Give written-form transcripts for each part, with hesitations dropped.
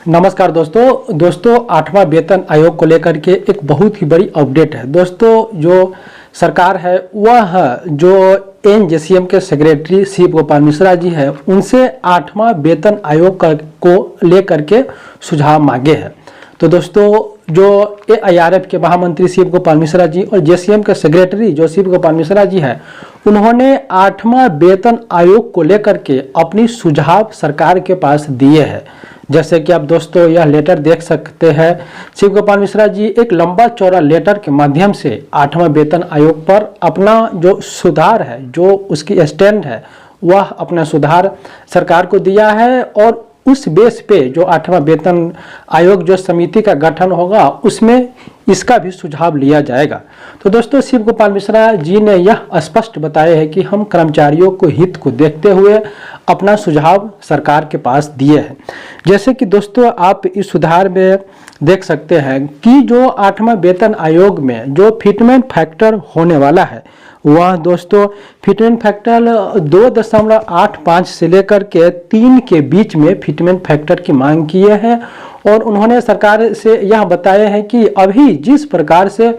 नमस्कार दोस्तों 8वां वेतन आयोग को लेकर के एक बहुत ही बड़ी अपडेट है। दोस्तों जो सरकार है वह जो एनजेसीएम के सेक्रेटरी शिव गोपाल मिश्रा जी है उनसे 8वां वेतन आयोग को लेकर के सुझाव मांगे हैं। तो दोस्तों जो एआईआरएफ के महामंत्री शिव गोपाल मिश्रा जी और जेसीएम के सेक्रेटरी जो शिव गोपाल मिश्रा जी है उन्होंने 8वां वेतन आयोग को लेकर के अपनी सुझाव सरकार के पास दिए हैं। जैसे कि आप दोस्तों यह लेटर देख सकते हैं। शिव गोपाल मिश्रा जी एक लंबा चौड़ा लेटर के माध्यम से 8वां वेतन आयोग पर अपना जो सुधार है, जो उसकी स्टैंड है, वह अपना सुधार सरकार को दिया है और उस बेस पे जो 8वां वेतन आयोग जो समिति का गठन होगा उसमें इसका भी सुझाव लिया जाएगा। तो दोस्तों शिव गोपाल मिश्रा जी ने यह स्पष्ट बताया है कि हम कर्मचारियों को हित को देखते हुए अपना सुझाव सरकार के पास दिए हैं। जैसे कि दोस्तों आप इस सुधार में देख सकते हैं कि जो 8वां वेतन आयोग में जो फिटमेंट फैक्टर होने वाला है वह दोस्तों फिटमेंट फैक्टर 2.85 से लेकर के 3 के बीच में फिटमेंट फैक्टर की मांग किए हैं और उन्होंने सरकार से यह बताया है कि अभी जिस प्रकार से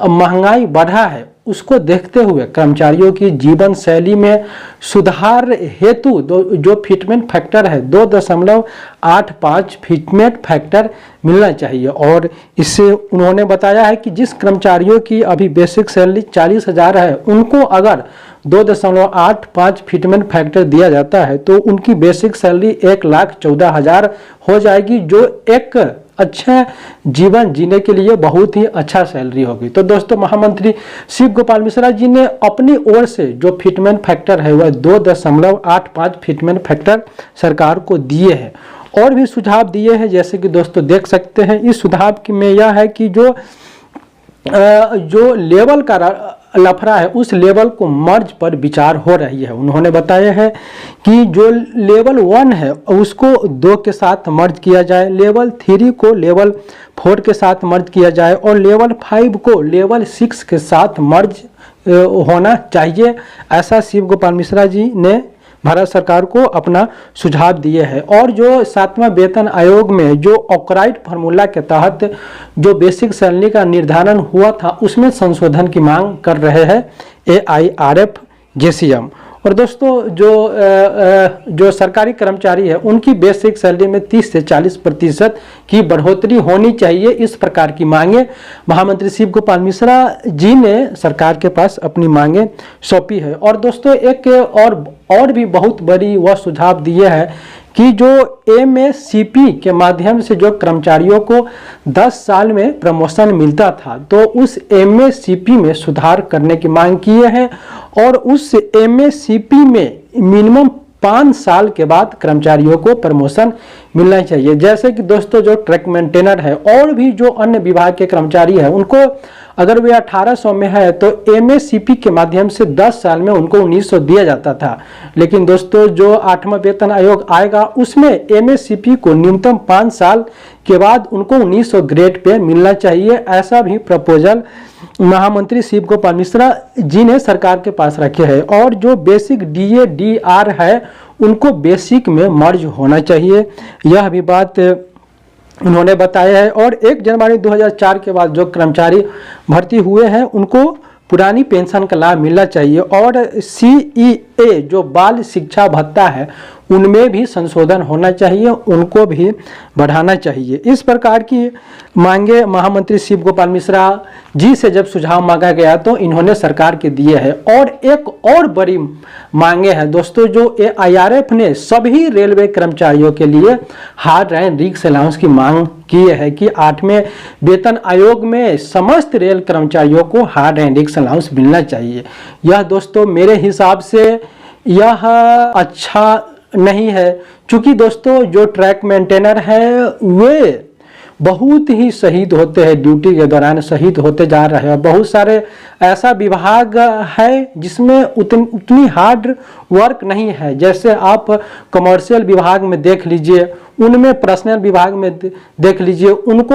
महंगाई बढ़ा है उसको देखते हुए कर्मचारियों की जीवन शैली में सुधार हेतु जो फिटमेंट फैक्टर है 2.85 फिटमेंट फैक्टर मिलना चाहिए। और इससे उन्होंने बताया है कि जिस कर्मचारियों की अभी बेसिक सैलरी 40,000 है उनको अगर 2.85 फिटमेंट फैक्टर दिया जाता है तो उनकी बेसिक सैलरी 1,14,000 हो जाएगी, जो एक अच्छा जीवन जीने के लिए बहुत ही अच्छा सैलरी होगी। तो दोस्तों महामंत्री शिव गोपाल मिश्रा जी ने अपनी ओर से जो फिटमेंट फैक्टर है वह 2.85 फिटमेंट फैक्टर सरकार को दिए हैं और भी सुझाव दिए हैं। जैसे कि दोस्तों देख सकते हैं इस सुझाव में यह है कि जो लेवल का लफड़ा है उस लेवल को मर्ज पर विचार हो रही है। उन्होंने बताया है कि जो लेवल 1 है उसको 2 के साथ मर्ज किया जाए, लेवल 3 को लेवल 4 के साथ मर्ज किया जाए और लेवल 5 को लेवल 6 के साथ मर्ज होना चाहिए। ऐसा शिव गोपाल मिश्रा जी ने भारत सरकार को अपना सुझाव दिए हैं। और जो 7वां वेतन आयोग में जो ऑकराइट फार्मूला के तहत जो बेसिक सैलरी का निर्धारण हुआ था उसमें संशोधन की मांग कर रहे हैं एआईआरएफ जेसीएम। और दोस्तों जो सरकारी कर्मचारी है उनकी बेसिक सैलरी में 30 से 40% की बढ़ोतरी होनी चाहिए, इस प्रकार की मांगे महामंत्री शिव गोपाल मिश्रा जी ने सरकार के पास अपनी मांगे सौंपी है। और दोस्तों एक और भी बहुत बड़ी वह सुझाव दिए है कि जो एमएससीपी के माध्यम से जो कर्मचारियों को 10 साल में प्रमोशन मिलता था तो उस एमएससीपी में सुधार करने की मांग किए हैं और उस एमएससीपी में मिनिमम 5 साल के बाद कर्मचारियों को प्रमोशन मिलना चाहिए। जैसे कि दोस्तों जो ट्रक मेंटेनर है और भी जो अन्य विभाग के कर्मचारी है उनको अगर वे 1800 में है तो एमएससीपी के माध्यम से 10 साल में उनको 1900 दिया जाता था। लेकिन दोस्तों जो 8वां वेतन आयोग आएगा उसमें एमएससीपी को न्यूनतम 5 साल के बाद उनको 1900 ग्रेड पे मिलना चाहिए। ऐसा भी प्रपोजल महामंत्री शिव गोपाल मिश्रा जी ने सरकार के पास रखे हैं। और जो बेसिक डीए डीआर है उनको बेसिक में मर्ज होना चाहिए, यह भी बात उन्होंने बताया है। और 1 जनवरी 2004 के बाद जो कर्मचारी भर्ती हुए हैं उनको पुरानी पेंशन का लाभ मिलना चाहिए और सीईए जो बाल शिक्षा भत्ता है उनमें भी संशोधन होना चाहिए, उनको भी बढ़ाना चाहिए। इस प्रकार की मांगे महामंत्री शिव गोपाल मिश्रा जी से जब सुझाव मांगा गया तो इन्होंने सरकार के दिए हैं। और एक और बड़ी मांगे हैं दोस्तों जो एआईआरएफ ने सभी रेलवे कर्मचारियों के लिए हार्ड एंड रिक्स अलाउंस की मांग की है कि 8वें वेतन आयोग में समस्त रेल कर्मचारियों को हार्ड एंड रिक्स अलाउंस मिलना चाहिए। यह दोस्तों मेरे हिसाब से यह अच्छा नहीं है, क्योंकि दोस्तों जो ट्रैक मेंटेनर है वे बहुत ही शहीद होते हैं, ड्यूटी के दौरान शहीद होते जा रहे हैं। बहुत सारे ऐसा विभाग है जिसमें उतनी हार्ड वर्क नहीं है। जैसे आप कमर्शियल विभाग में देख लीजिए, उनमें पर्सनल विभाग में देख लीजिए, उनको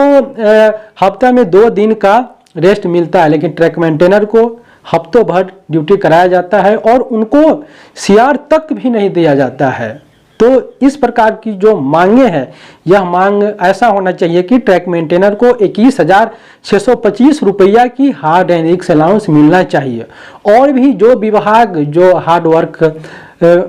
हफ्ता में 2 दिन का रेस्ट मिलता है, लेकिन ट्रैक मेंटेनर को हफ्तों भर ड्यूटी कराया जाता है और उनको सीआर तक भी नहीं दिया जाता है। तो इस प्रकार की जो मांगे हैं, यह मांग ऐसा होना चाहिए कि ट्रैक मेंटेनर को 21,625 रुपया की हार्ड एंड रिक्स अलाउंस मिलना चाहिए। और भी जो विभाग जो हार्ड वर्क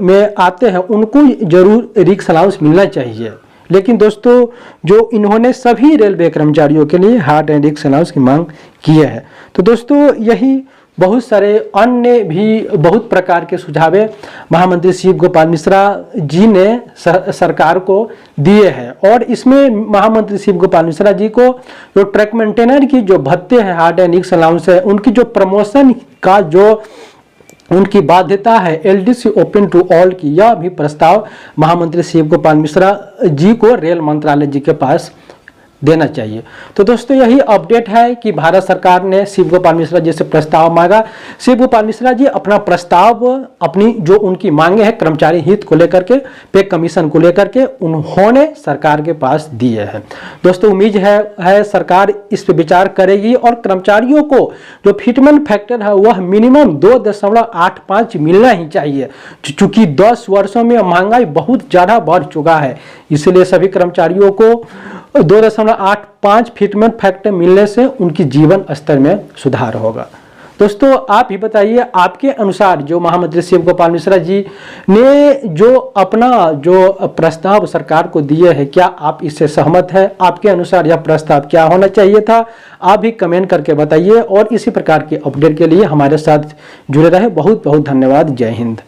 में आते हैं उनको जरूर रिक्स अलाउंस मिलना चाहिए। लेकिन दोस्तों जो इन्होंने सभी रेलवे कर्मचारियों के लिए हार्ड एंड रिक्स अलाउंस की मांग की है। तो दोस्तों यही बहुत सारे अन्य भी बहुत प्रकार के सुझाव महामंत्री शिव गोपाल मिश्रा जी ने सरकार को दिए हैं। और इसमें महामंत्री शिव गोपाल मिश्रा जी को जो ट्रैक मेंटेनर की जो भत्ते हैं, हार्ड एंड रिक्स अलाउंस है, उनकी जो प्रमोशन का जो उनकी बाध्यता है एलडीसी ओपन टू ऑल की, यह भी प्रस्ताव महामंत्री शिव गोपाल मिश्रा जी को रेल मंत्रालय जी के पास देना चाहिए। तो दोस्तों यही अपडेट है कि भारत सरकार ने शिव गोपाल मिश्रा जी से प्रस्ताव मांगा। शिव गोपाल मिश्रा जी अपना प्रस्ताव, अपनी जो उनकी मांगे हैं कर्मचारी हित को लेकर के, पे कमीशन को लेकर के, उन्होंने सरकार के पास दिए हैं। दोस्तों उम्मीद है सरकार इस पे विचार करेगी और कर्मचारियों को जो फिटमेंट फैक्टर है वह मिनिमम 2.85 मिलना ही चाहिए। चूंकि 10 वर्षों में महंगाई बहुत ज़्यादा बढ़ चुका है, इसलिए सभी कर्मचारियों को 2.85 फिटमेंट फैक्टर मिलने से उनकी जीवन स्तर में सुधार होगा। दोस्तों आप ही बताइए, आपके अनुसार जो महामंत्री शिव गोपाल मिश्रा जी ने जो अपना जो प्रस्ताव सरकार को दिए हैं, क्या आप इससे सहमत हैं? आपके अनुसार यह प्रस्ताव क्या होना चाहिए था? आप भी कमेंट करके बताइए और इसी प्रकार के अपडेट के लिए हमारे साथ जुड़े रहे। बहुत बहुत धन्यवाद। जय हिंद।